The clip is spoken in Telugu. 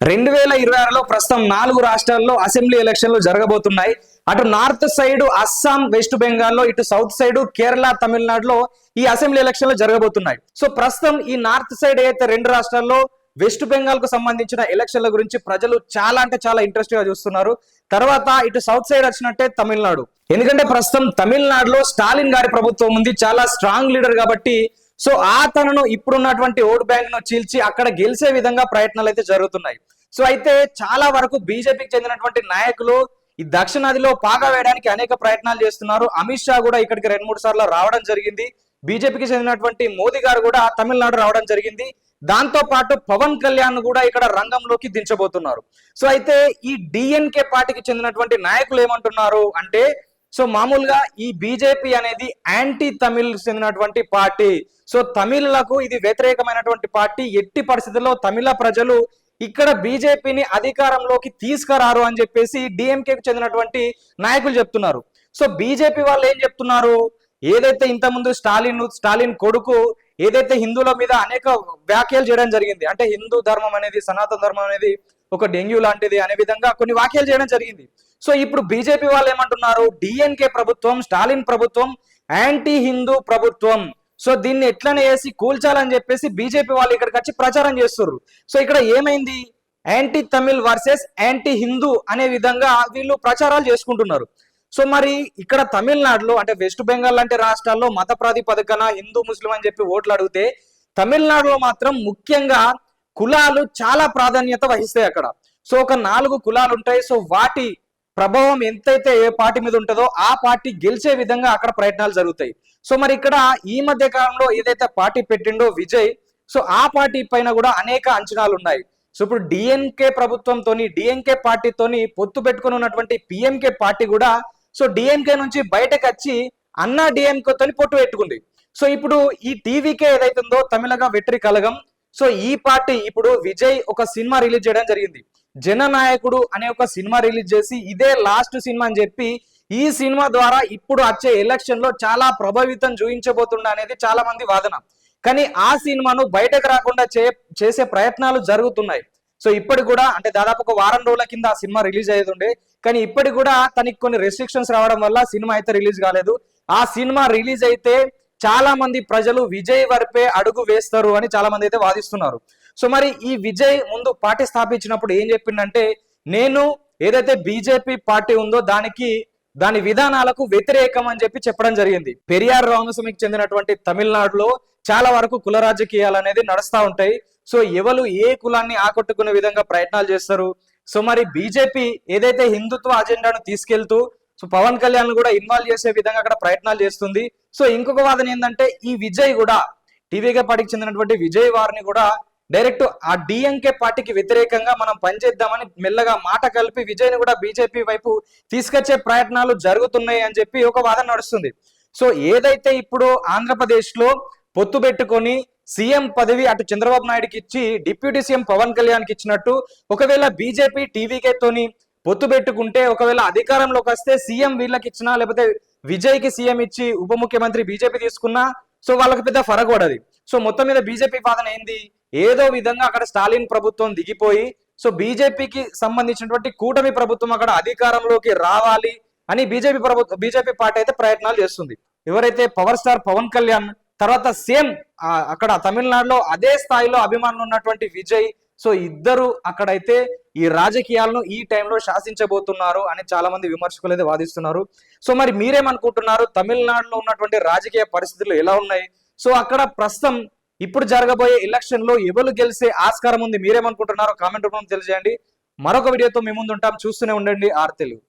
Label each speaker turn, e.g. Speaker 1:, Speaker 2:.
Speaker 1: 2026లో ప్రస్తుతం 4 రాష్ట్రాల్లో అసెంబ్లీ ఎలక్షన్లు జరగబోతున్నాయి. అటు నార్త్ సైడ్ అస్సాం, వెస్ట్ బెంగాల్లో, ఇటు సౌత్ సైడ్ కేరళ, తమిళనాడులో ఈ అసెంబ్లీ ఎలక్షన్లు జరగబోతున్నాయి. సో ప్రస్తుతం ఈ నార్త్ సైడ్ అయితే 2 రాష్ట్రాల్లో వెస్ట్ బెంగాల్ కు సంబంధించిన ఎలక్షన్ల గురించి ప్రజలు చాలా అంటే చాలా ఇంట్రెస్ట్ గా చూస్తున్నారు. తర్వాత ఇటు సౌత్ సైడ్ వచ్చినట్టే తమిళనాడు, ఎందుకంటే ప్రస్తుతం తమిళనాడులో స్టాలిన్ గారి ప్రభుత్వం ఉంది, చాలా స్ట్రాంగ్ లీడర్ కాబట్టి సో ఆ తనను ఇప్పుడున్నటువంటి ఓట్ బ్యాంక్ ను చీల్చి అక్కడ గెలిచే విధంగా ప్రయత్నాలు అయితే జరుగుతున్నాయి. సో అయితే చాలా వరకు బీజేపీకి చెందినటువంటి నాయకులు ఈ దక్షిణాదిలో పాగా వేయడానికి అనేక ప్రయత్నాలు చేస్తున్నారు. అమిత్ షా కూడా ఇక్కడికి 2-3 సార్లు రావడం జరిగింది. బీజేపీకి చెందినటువంటి మోదీ గారు కూడా తమిళనాడు రావడం జరిగింది. దాంతో పాటు పవన్ కళ్యాణ్ కూడా ఇక్కడ రంగంలోకి దించబోతున్నారు. సో అయితే ఈ డిఎన్కే పార్టీకి చెందినటువంటి నాయకులు ఏమంటున్నారు అంటే, సో మామూలుగా ఈ బీజేపీ అనేది యాంటీ తమిళ్ చెందినటువంటి పార్టీ. సో తమిళలకు ఇది వ్యతిరేకమైనటువంటి పార్టీ. ఎట్టి పరిస్థితుల్లో తమిళ ప్రజలు ఇక్కడ బీజేపీని అధికారంలోకి తీసుకురారు అని చెప్పేసి డిఎంకేకి చెందినటువంటి నాయకులు చెప్తున్నారు. సో బీజేపీ వాళ్ళు ఏం చెప్తున్నారు, ఏదైతే ఇంతకుముందు స్టాలిన్ కొడుకు ఏదైతే హిందువుల మీద అనేక వ్యాఖ్యలు చేయడం జరిగింది, అంటే హిందూ ధర్మం అనేది, సనాతన ధర్మం అనేది ఒక డెంగ్యూ లాంటిది అనే విధంగా కొన్ని వ్యాఖ్యలు చేయడం జరిగింది. సో ఇప్పుడు బీజేపీ వాళ్ళు ఏమంటున్నారు, డిఎన్కే ప్రభుత్వం, స్టాలిన్ ప్రభుత్వం యాంటీ హిందూ ప్రభుత్వం, సో దీన్ని ఎట్లనే వేసి కూల్చాలని చెప్పేసి బీజేపీ వాళ్ళు ఇక్కడికి వచ్చి ప్రచారం చేస్తున్నారు. సో ఇక్కడ ఏమైంది, anti Tamil versus anti Hindu అనే విధంగా వీళ్ళు ప్రచారాలు చేసుకుంటున్నారు. సో మరి ఇక్కడ తమిళనాడులో అంటే వెస్ట్ బెంగాల్ లాంటి రాష్ట్రాల్లో మత ప్రాతిపదికన హిందూ ముస్లిం అని చెప్పి ఓట్లు అడిగితే, తమిళనాడులో మాత్రం ముఖ్యంగా కులాలు చాలా ప్రాధాన్యత వహిస్తాయి అక్కడ. సో ఒక 4 కులాలు ఉంటాయి. సో వాటి ప్రభావం ఎంతైతే ఏ పార్టీ మీద ఉంటుందో ఆ పార్టీ గెలిచే విధంగా అక్కడ ప్రయత్నాలు జరుగుతాయి. సో మరి ఇక్కడ ఈ మధ్య కాలంలో ఏదైతే పార్టీ పెట్టిండో విజయ్, సో ఆ పార్టీ పైన కూడా అనేక అంచనాలు ఉన్నాయి. సో ఇప్పుడు డిఎన్కే ప్రభుత్వంతోని, డిఎన్కే పార్టీతోని పొత్తు పెట్టుకుని ఉన్నటువంటి పిఎంకే పార్టీ కూడా సో డిఎన్కే నుంచి బయటకు వచ్చి అన్నా డిఎంకే తోని పొట్టు పెట్టుకుంది. సో ఇప్పుడు ఈ టీవీకే ఏదైతుందో తమిళగా వెట్రి కలగం, సో ఈ పార్టీ ఇప్పుడు విజయ్ ఒక సినిమా రిలీజ్ చేయడం జరిగింది. జననాయకుడు అనే ఒక సినిమా రిలీజ్ చేసి ఇదే లాస్ట్ సినిమా అని చెప్పి ఈ సినిమా ద్వారా ఇప్పుడు వచ్చే ఎలక్షన్ లో చాలా ప్రభావితం చూపించబోతుండ అనేది చాలా మంది వాదన. కానీ ఆ సినిమాను బయటకు రాకుండా చేసే ప్రయత్నాలు జరుగుతున్నాయి. సో ఇప్పటి కూడా అంటే దాదాపు ఒక వారం రోజుల కింద ఆ సినిమా రిలీజ్ అయ్యేది, కానీ ఇప్పటికి కూడా తనకి కొన్ని రెస్ట్రిక్షన్స్ రావడం వల్ల సినిమా అయితే రిలీజ్ కాలేదు. ఆ సినిమా రిలీజ్ అయితే చాలా మంది ప్రజలు విజయ్ వైపే అడుగు వేస్తారు అని చాలా మంది అయితే వాదిస్తున్నారు. సో మరి ఈ విజయ్ ముందు పార్టీ స్థాపించినప్పుడు ఏం చెప్పిండంటే, నేను ఏదైతే బీజేపీ పార్టీ ఉందో దాని విధానాలకు వ్యతిరేకం అని చెప్పడం జరిగింది. పెరియార్ రామస్వామికి చెందినటువంటి తమిళనాడులో చాలా వరకు కుల రాజకీయాలు అనేది నడుస్తూ ఉంటాయి. సో ఎవరు ఏ కులాన్ని ఆకట్టుకునే విధంగా ప్రయత్నాలు చేస్తారు. సో మరి బీజేపీ ఏదైతే హిందుత్వ అజెండాను తీసుకెళ్తూ సో పవన్ కళ్యాణ్ కూడా ఇన్వాల్వ్ చేసే విధంగా అక్కడ ప్రయత్నాలు చేస్తుంది. సో ఇంకొక వాదన ఏంటంటే, ఈ విజయ్ కూడా టీవీకే పార్టీకి చెందినటువంటి విజయ్ వారిని కూడా డైరెక్ట్ ఆ డిఎంకే పార్టీకి వ్యతిరేకంగా మనం పనిచేద్దామని మెల్లగా మాట కలిపి విజయ్ని కూడా బీజేపీ వైపు తీసుకొచ్చే ప్రయత్నాలు జరుగుతున్నాయి అని చెప్పి ఒక వాదన నడుస్తుంది. సో ఏదైతే ఇప్పుడు ఆంధ్రప్రదేశ్ లో పొత్తు పెట్టుకొని సీఎం పదవి అటు చంద్రబాబు నాయుడుకి ఇచ్చి డిప్యూటీ సీఎం పవన్ కళ్యాణ్కి ఇచ్చినట్టు, ఒకవేళ బీజేపీ టీవీకే తోని పొత్తు పెట్టుకుంటే ఒకవేళ అధికారంలోకి వస్తే సీఎం వీళ్ళకి ఇచ్చినా, లేకపోతే విజయ్కి సీఎం ఇచ్చి ఉప ముఖ్యమంత్రి బీజేపీ తీసుకున్నా సో వాళ్ళకి పెద్ద ఫరక్ పడది. సో మొత్తం మీద బీజేపీ వాదన ఏంది, ఏదో విధంగా అక్కడ స్టాలిన్ ప్రభుత్వం దిగిపోయి సో బీజేపీకి సంబంధించినటువంటి కూటమి ప్రభుత్వం అక్కడ అధికారంలోకి రావాలి అని బీజేపీ పార్టీ అయితే ప్రయత్నాలు చేస్తుంది. ఎవరైతే పవర్ స్టార్ పవన్ కళ్యాణ్ తర్వాత సేమ్ అక్కడ తమిళనాడులో అదే స్థాయిలో అభిమానులు ఉన్నటువంటి విజయ్, సో ఇద్దరు అక్కడైతే ఈ రాజకీయాలను ఈ టైంలో శాసించబోతున్నారు అని చాలా మంది విమర్శకులు అయితే వాదిస్తున్నారు. సో మరి మీరేమనుకుంటున్నారు, తమిళనాడులో ఉన్నటువంటి రాజకీయ పరిస్థితులు ఎలా ఉన్నాయి? సో అక్కడ ప్రస్తుతం ఇప్పుడు జరగబోయే ఎలక్షన్ లో ఎవరు గెలిచే ఆస్కారం ఉంది, మీరేమనుకుంటున్నారో కామెంట్ రూపంలో తెలియజేయండి. మరొక వీడియోతో మీ ముందు ఉంటాం, చూస్తూనే ఉండండి ఆర్ తెలుగు.